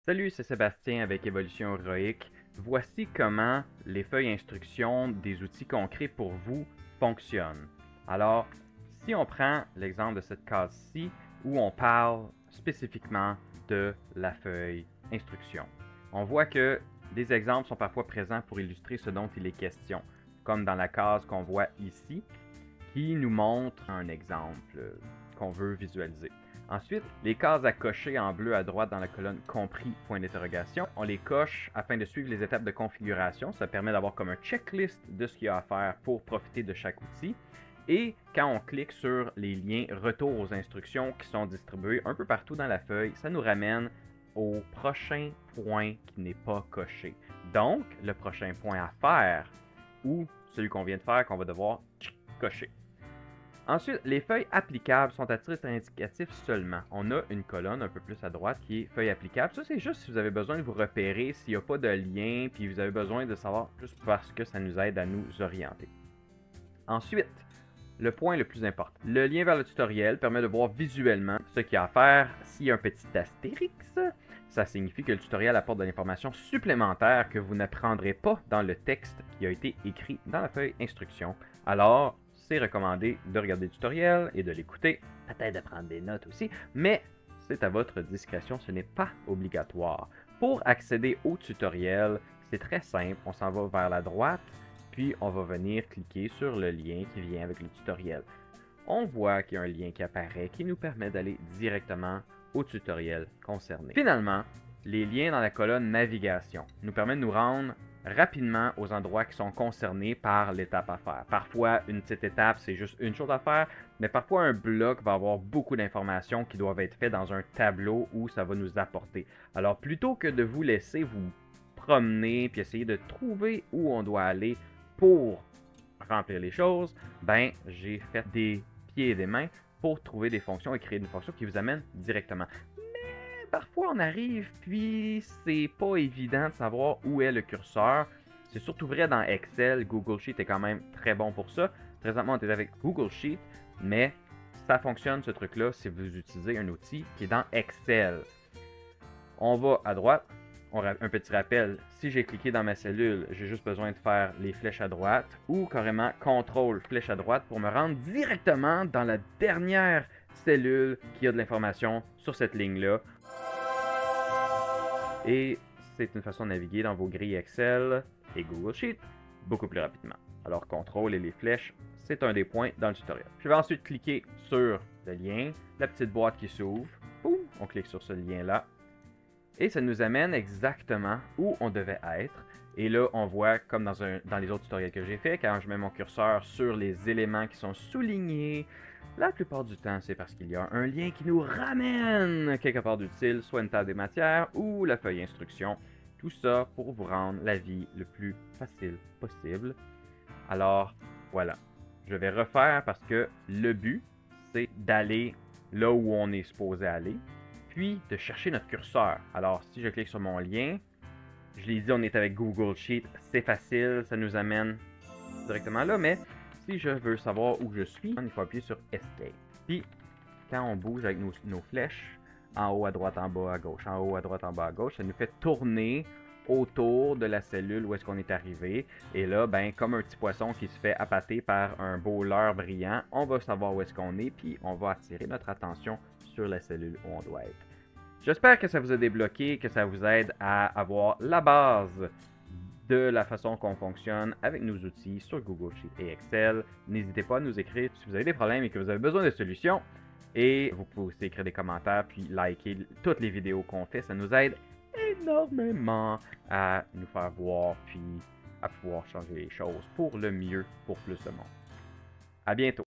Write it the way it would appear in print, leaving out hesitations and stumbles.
Salut, c'est Sébastien avec Évolution Héroïque. Voici comment les feuilles instructions des outils qu'on crée pour vous fonctionnent. Alors, si on prend l'exemple de cette case-ci où on parle spécifiquement de la feuille instruction, on voit que des exemples sont parfois présents pour illustrer ce dont il est question, comme dans la case qu'on voit ici, qui nous montre un exemple qu'on veut visualiser. Ensuite, les cases à cocher en bleu à droite dans la colonne compris, point d'interrogation, on les coche afin de suivre les étapes de configuration. Ça permet d'avoir comme un checklist de ce qu'il y a à faire pour profiter de chaque outil. Et quand on clique sur les liens retour aux instructions qui sont distribués un peu partout dans la feuille, ça nous ramène au prochain point qui n'est pas coché. Donc, le prochain point à faire, ou celui qu'on vient de faire, qu'on va devoir cocher. Ensuite, les feuilles applicables sont à titre indicatif seulement. On a une colonne un peu plus à droite qui est feuilles applicables. Ça, c'est juste si vous avez besoin de vous repérer, s'il n'y a pas de lien, puis vous avez besoin de savoir juste parce que ça nous aide à nous orienter. Ensuite, le point le plus important. Le lien vers le tutoriel permet de voir visuellement ce qu'il y a à faire. S'il y a un petit astérix, ça signifie que le tutoriel apporte de l'information supplémentaire que vous n'apprendrez pas dans le texte qui a été écrit dans la feuille instruction. Alors, c'est recommandé de regarder le tutoriel et de l'écouter, peut-être de prendre des notes aussi, mais c'est à votre discrétion, ce n'est pas obligatoire. Pour accéder au tutoriel, c'est très simple, on s'en va vers la droite, puis on va venir cliquer sur le lien qui vient avec le tutoriel. On voit qu'il y a un lien qui apparaît qui nous permet d'aller directement au tutoriel concerné. Finalement, les liens dans la colonne navigation nous permettent de nous rendre rapidement aux endroits qui sont concernés par l'étape à faire. Parfois, une petite étape, c'est juste une chose à faire, mais parfois un bloc va avoir beaucoup d'informations qui doivent être faites dans un tableau où ça va nous apporter. Alors, plutôt que de vous laisser vous promener puis essayer de trouver où on doit aller pour remplir les choses, ben, j'ai fait des pieds et des mains pour trouver des fonctions et créer une fonction qui vous amène directement. Parfois on arrive, puis c'est pas évident de savoir où est le curseur. C'est surtout vrai dans Excel. Google Sheet est quand même très bon pour ça. Présentement, on est avec Google Sheet, mais ça fonctionne ce truc-là si vous utilisez un outil qui est dans Excel. On va à droite. Un petit rappel, si j'ai cliqué dans ma cellule, j'ai juste besoin de faire les flèches à droite ou carrément CTRL flèche à droite pour me rendre directement dans la dernière cellule qui a de l'information sur cette ligne-là. Et c'est une façon de naviguer dans vos grilles Excel et Google Sheet beaucoup plus rapidement. Alors, CTRL et les flèches, c'est un des points dans le tutoriel. Je vais ensuite cliquer sur le lien, la petite boîte qui s'ouvre. Boum, on clique sur ce lien-là. Et ça nous amène exactement où on devait être. Et là, on voit, comme dans les autres tutoriels que j'ai fait, quand je mets mon curseur sur les éléments qui sont soulignés, la plupart du temps, c'est parce qu'il y a un lien qui nous ramène quelque part d'utile, soit une table des matières ou la feuille instruction. Tout ça pour vous rendre la vie le plus facile possible. Alors, voilà. Je vais refaire parce que le but, c'est d'aller là où on est supposé aller, puis de chercher notre curseur. Alors, si je clique sur mon lien, je l'ai dit, on est avec Google Sheet, c'est facile, ça nous amène directement là, mais si je veux savoir où je suis, il faut appuyer sur Escape. Puis, quand on bouge avec nos flèches, en haut, à droite, en bas, à gauche, en haut, à droite, en bas, à gauche, ça nous fait tourner autour de la cellule où est-ce qu'on est arrivé. Et là, ben, comme un petit poisson qui se fait appâter par un beau leurre brillant, on va savoir où est-ce qu'on est, puis on va attirer notre attention sur la cellule où on doit être. J'espère que ça vous a débloqué, que ça vous aide à avoir la base de la façon qu'on fonctionne avec nos outils sur Google Sheet et Excel. N'hésitez pas à nous écrire si vous avez des problèmes et que vous avez besoin de solutions. Et vous pouvez aussi écrire des commentaires puis liker toutes les vidéos qu'on fait. Ça nous aide énormément à nous faire voir puis à pouvoir changer les choses pour le mieux pour plus de monde. À bientôt!